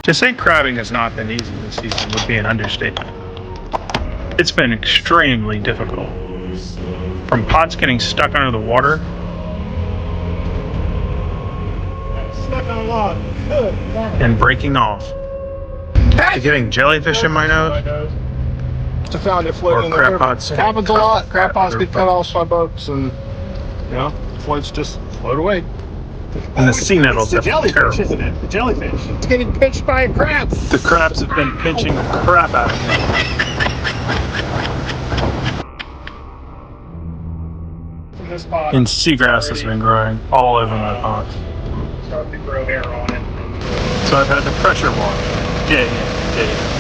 To say crabbing has not been easy this season would be an understatement. It's been extremely difficult. From pots getting stuck under the water, and breaking off, to getting jellyfish in my nose, I found it floating in the crab river. pots. It happens a lot. Crab pots get cut off by boats, and floats just float away. And the sea nettles have been jellyfish, terrible. isn't it? The jellyfish. It's getting pinched by a crab. The crabs have been pinching the crap out of me. And seagrass has been growing all over my ponds. Starting to grow hair on it. So I've had to pressure wash day in, day out.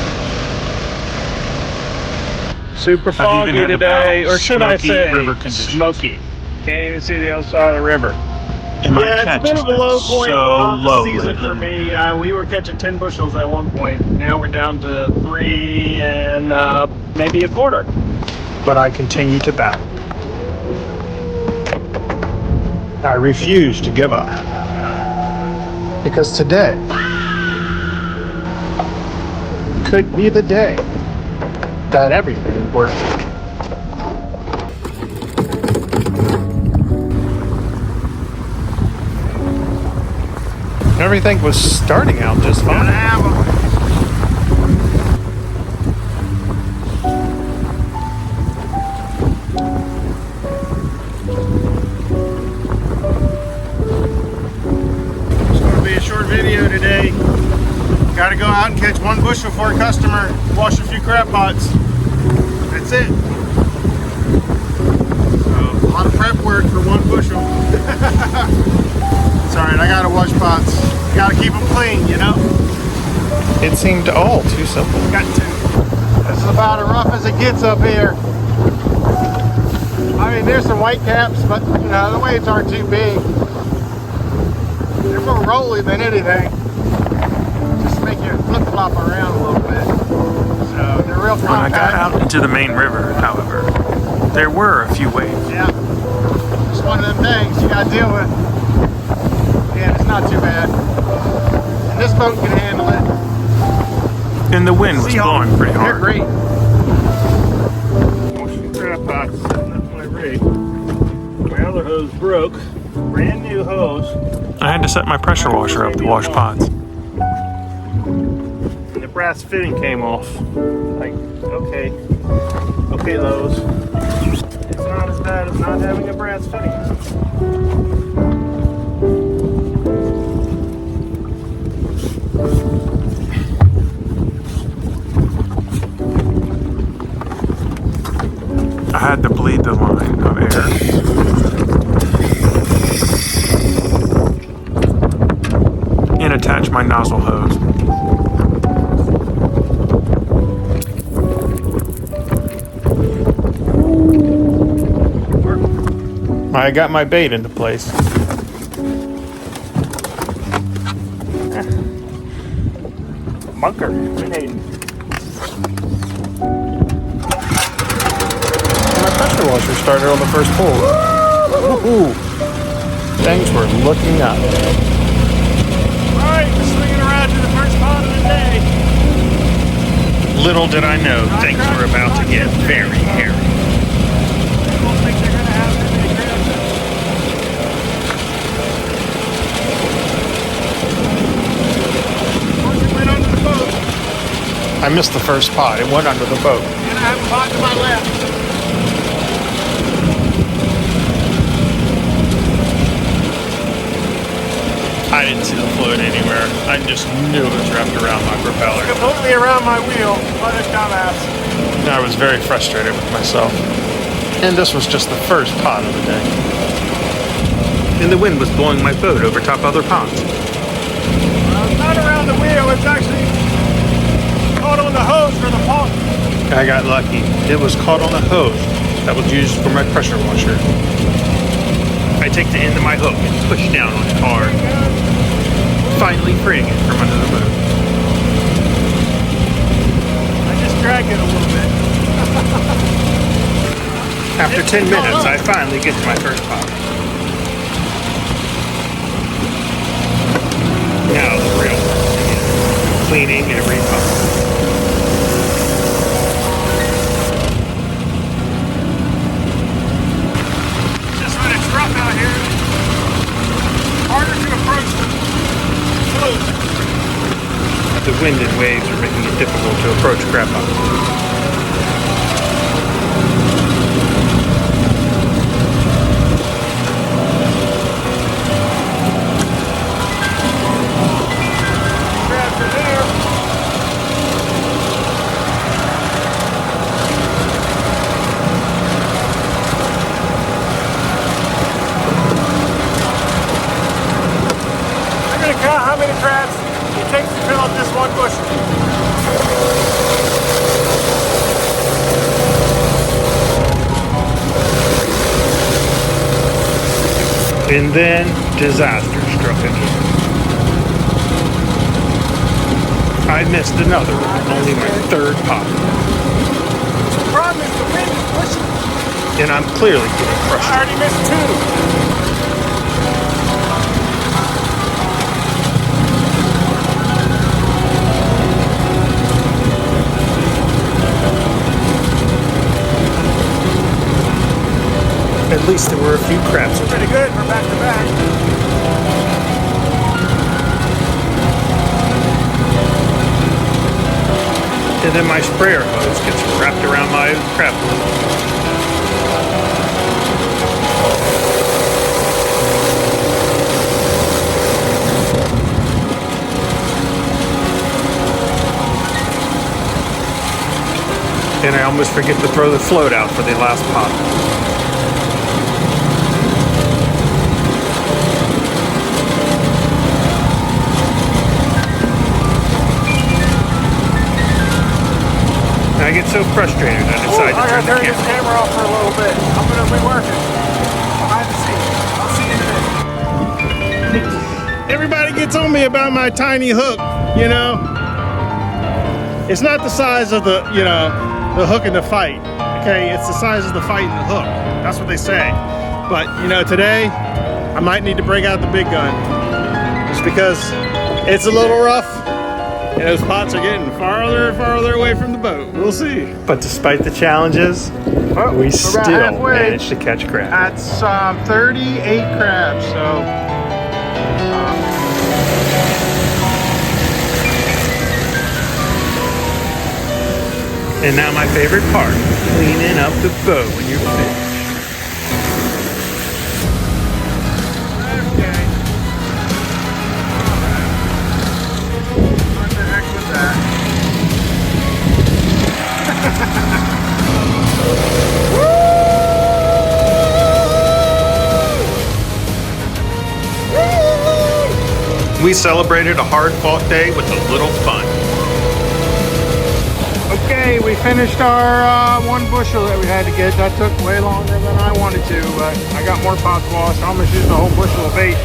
Super foggy today, or should I say, river conditions. smoky. Can't even see the other side of the river. And my Yeah, catch it's been a has been low point so of the low season lately. for me. We were catching 10 bushels at one point. Now we're down to 3 and maybe a quarter. But I continue to battle. I refuse to give up. Because today could be the day that everything is worth it. Everything was starting out just fine. It's going to be a short video today. Got to go out and catch one bushel for a customer, wash a few crab pots. That's it. So, a lot of prep work for one bushel. It's alright, I got to wash pots. Got to keep them clean, you know? It seemed all too simple. Got to. This is about as rough as it gets up here. I mean, there's some white caps, but the waves aren't too big. They're more rolly than anything. Just make you flip-flop around a little bit. So they're real compact. When I got out into the main river, however, there were a few waves. Yeah. Just one of them things you gotta deal with. Yeah, it's not too bad. And this boat can handle it. And the wind was blowing pretty They're hard. great. Washing crab pots, setting up my rig. My other hose broke. Brand new hose. I had to set my pressure washer up to wash pots. And the brass fitting came off. Like, okay, Lowe's. It's not as bad as not having a brass fitting. I had to bleed the line of air. And attach my nozzle hose. I got my bait into place. Bunker. Grenade. My pressure washer started on the first pull. Woohoo! Things were looking up. Alright, we're swinging around to the first pond of the day. Little did I know things were about to get very hairy. I don't think they're gonna have any crabs. It went under the boat. I missed the first pot. It went under the boat. And I have a pot to my left. I didn't see the float anywhere. I just knew it was wrapped around my propeller. Completely around my wheel. What a dumbass. I was very frustrated with myself. And this was just the first pot of the day. And the wind was blowing my boat over top other ponds. It's not around the wheel, it's actually caught on the hose for the pump. I got lucky. It was caught on a hose that was used for my pressure washer. I take the end of my hook and push down on it hard, finally freeing it from under the boat. I just drag it a little bit. After 10 minutes, I finally get to my first pot. Now the real work begins. cleaning every pot. Just when it's rough out here, harder to approach the float. The wind and waves are making it difficult to approach crab pots. Crabs are there. I'm gonna count how many crabs it takes to fill up this one bushel. And then disaster struck again. I missed another one, only my third pot. The problem is the wind is pushing. And I'm clearly getting I frustrated. already missed two. At least there were a few crabs. Pretty good for back to back. And then my sprayer hose gets wrapped around my crab hose. And I almost forget to throw the float out for the last pot. I get so frustrated, I decide I to gotta turn turn the this camera. camera off for a little bit. I'm gonna be working behind the scenes. I'll see you in a minute. Everybody gets on me about my tiny hook, you know. It's not the size of the, you know, the hook in the fight. Okay, it's the size of the fight and the hook. That's what they say. But you know, today I might need to break out the big gun, just because it's a little rough. And those pots are getting farther and farther away from the boat. We'll see. But despite the challenges, Oh, we we're still about halfway. managed to catch crab. That's 38 crabs, so. And now my favorite part, cleaning up the boat when you're finished. Okay. What the heck was that? We celebrated a hard-fought day with a little fun. Okay, we finished our one bushel that we had to get. That took way longer than I wanted to, but I got more pots washed. I almost used a whole bushel of bait.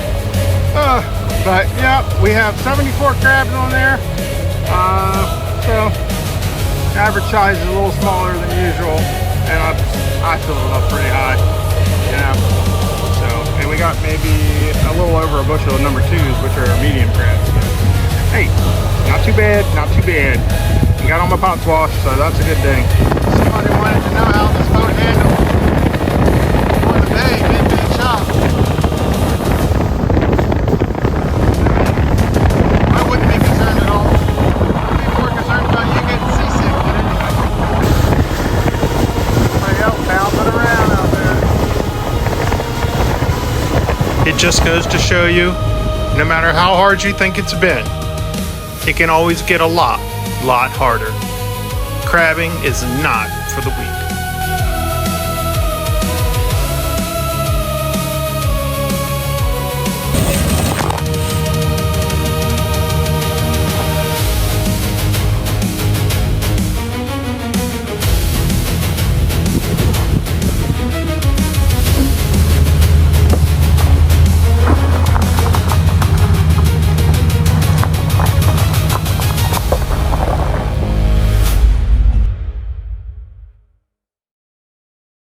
But yeah, we have 74 crabs on there. So average size is a little smaller than usual, and I filled it up pretty high. Yeah. So, and we got maybe a little over a bushel of number 2s, which are medium crabs. So, hey, not too bad, not too bad. I got all my pots washed, so that's a good thing. Somebody wanted to know how this boat handles on the bay, mid-bay chop. I wouldn't be concerned at all. I'd be more concerned about you getting seasick than anything. Somebody else bouncing around out there. It just goes to show you, no matter how hard you think it's been, it can always get a lot harder. Crabbing is not for the weak.